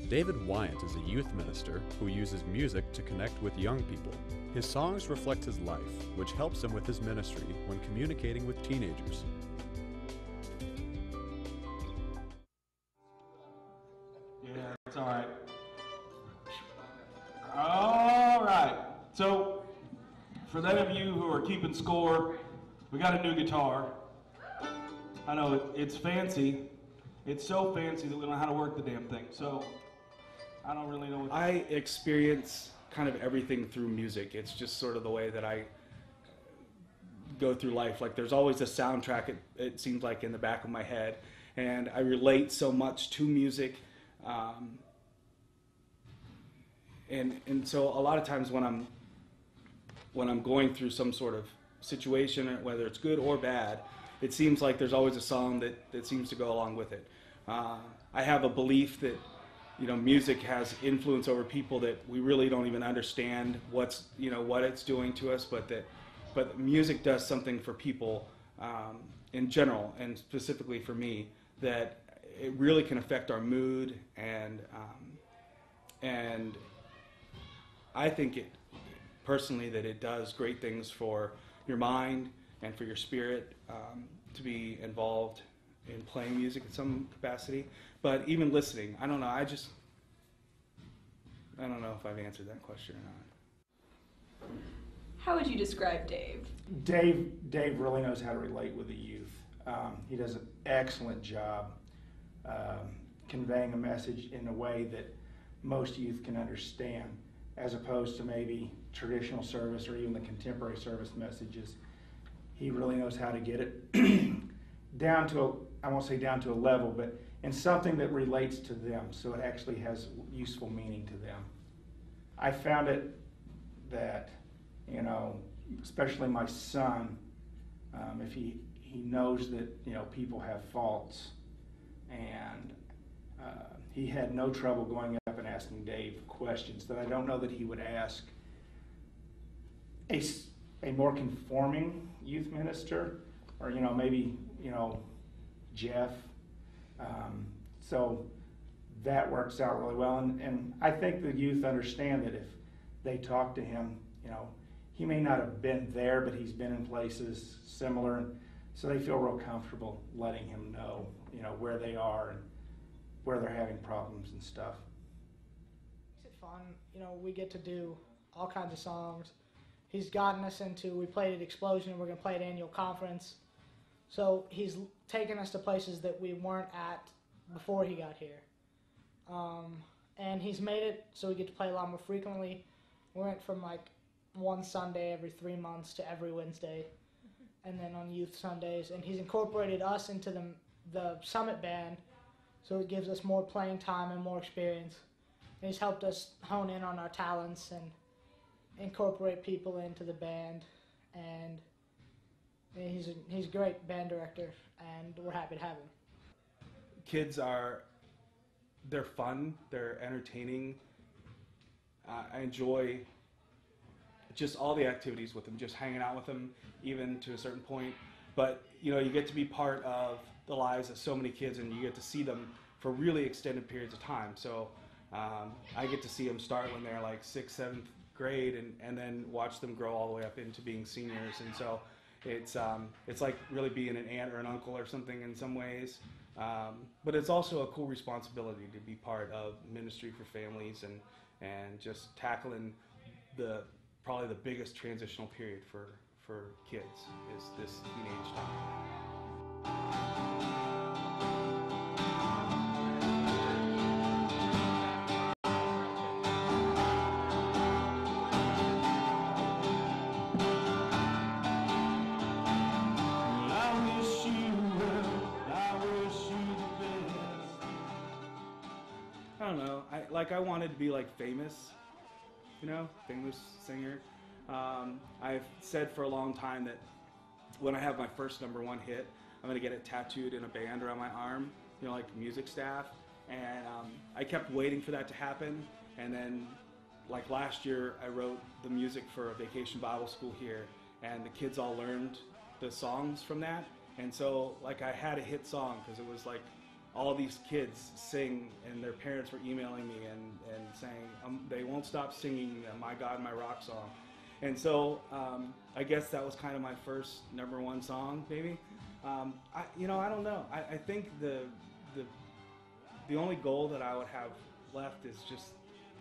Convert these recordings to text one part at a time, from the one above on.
David Wiant is a youth minister who uses music to connect with young people. His songs reflect his life, which helps him with his ministry when communicating with teenagers. Yeah, it's all right. All right. So, for those of you who are keeping score, we got a new guitar. I know it's fancy. It's so fancy that we don't know how to work the damn thing. So, I don't really know what I experience kind of everything through music. It's just sort of the way that I go through life. Like there's always a soundtrack, it seems like, in the back of my head. And I relate so much to music. And so a lot of times when I'm going through some sort of situation, whether it's good or bad, it seems like there's always a song that seems to go along with it. I have a belief that music has influence over people that we really don't even understand what it's doing to us, but music does something for people in general, and specifically for me, that it really can affect our mood, and I think it personally that it does great things for your mind and for your spirit to be involved in playing music in some capacity, but even listening. I don't know. I don't know if I've answered that question or not. How would you describe Dave? Dave really knows how to relate with the youth. He does an excellent job conveying a message in a way that most youth can understand, as opposed to maybe traditional service or even the contemporary service messages. He really knows how to get it down to I won't say down to a level, but in something that relates to them, so it actually has useful meaning to them. I found it that, especially my son, if he knows that, people have faults, and he had no trouble going up and asking Dave questions that I don't know that he would ask a more conforming youth minister, or maybe Jeff. So that works out really well, and I think the youth understand that if they talk to him, he may not have been there, but he's been in places similar, and so they feel real comfortable letting him know, where they are and where they're having problems and stuff. Makes it fun. We get to do all kinds of songs. He's gotten us we played at Explosion, and we're going to play at Annual Conference. So he's taken us to places that we weren't at before he got here. And he's made it so we get to play a lot more frequently. We went from one Sunday every 3 months to every Wednesday, and then on youth Sundays. And he's incorporated us into the Summit Band, so it gives us more playing time and more experience. And he's helped us hone in on our talents and incorporate people into the band. And he's a great band director, and we're happy to have him. Kids they're fun, they're entertaining. I enjoy just all the activities with them, just hanging out with them, even to a certain point. But you get to be part of the lives of so many kids, and you get to see them for really extended periods of time. So I get to see them start when they're like 6th, 7th grade, and then watch them grow all the way up into being seniors. And so it's like really being an aunt or an uncle or something in some ways. But it's also a cool responsibility to be part of ministry for families and just tackling probably the biggest transitional period for kids is this teenage time. I don't know. I wanted to be famous, famous singer. I've said for a long time that when I have my first #1 hit, I'm gonna get it tattooed in a band around my arm, like music staff. And I kept waiting for that to happen. And then, last year, I wrote the music for a Vacation Bible School here, and the kids all learned the songs from that. And so, I had a hit song because it was all these kids sing, and their parents were emailing me and saying they won't stop singing My God, My Rock song. And so I guess that was kind of my first #1 song, maybe. I don't know. I think the only goal that I would have left is just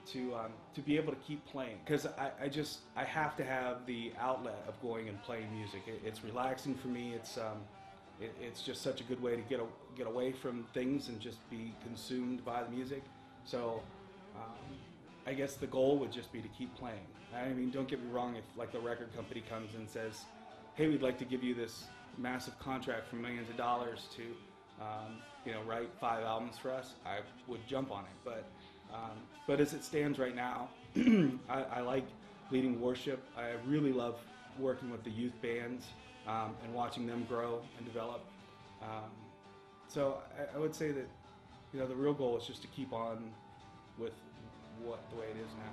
to be able to keep playing, because I have to have the outlet of going and playing music. It's relaxing for me. It's just such a good way to get away from things and just be consumed by the music. So I guess the goal would just be to keep playing. I mean, don't get me wrong, if like the record company comes and says, hey, we'd like to give you this massive contract for millions of dollars to write 5 albums for us, I would jump on it. But as it stands right now, I like leading worship. I really love working with the youth bands and watching them grow and develop. So I would say that the real goal is just to keep on with the way it is now.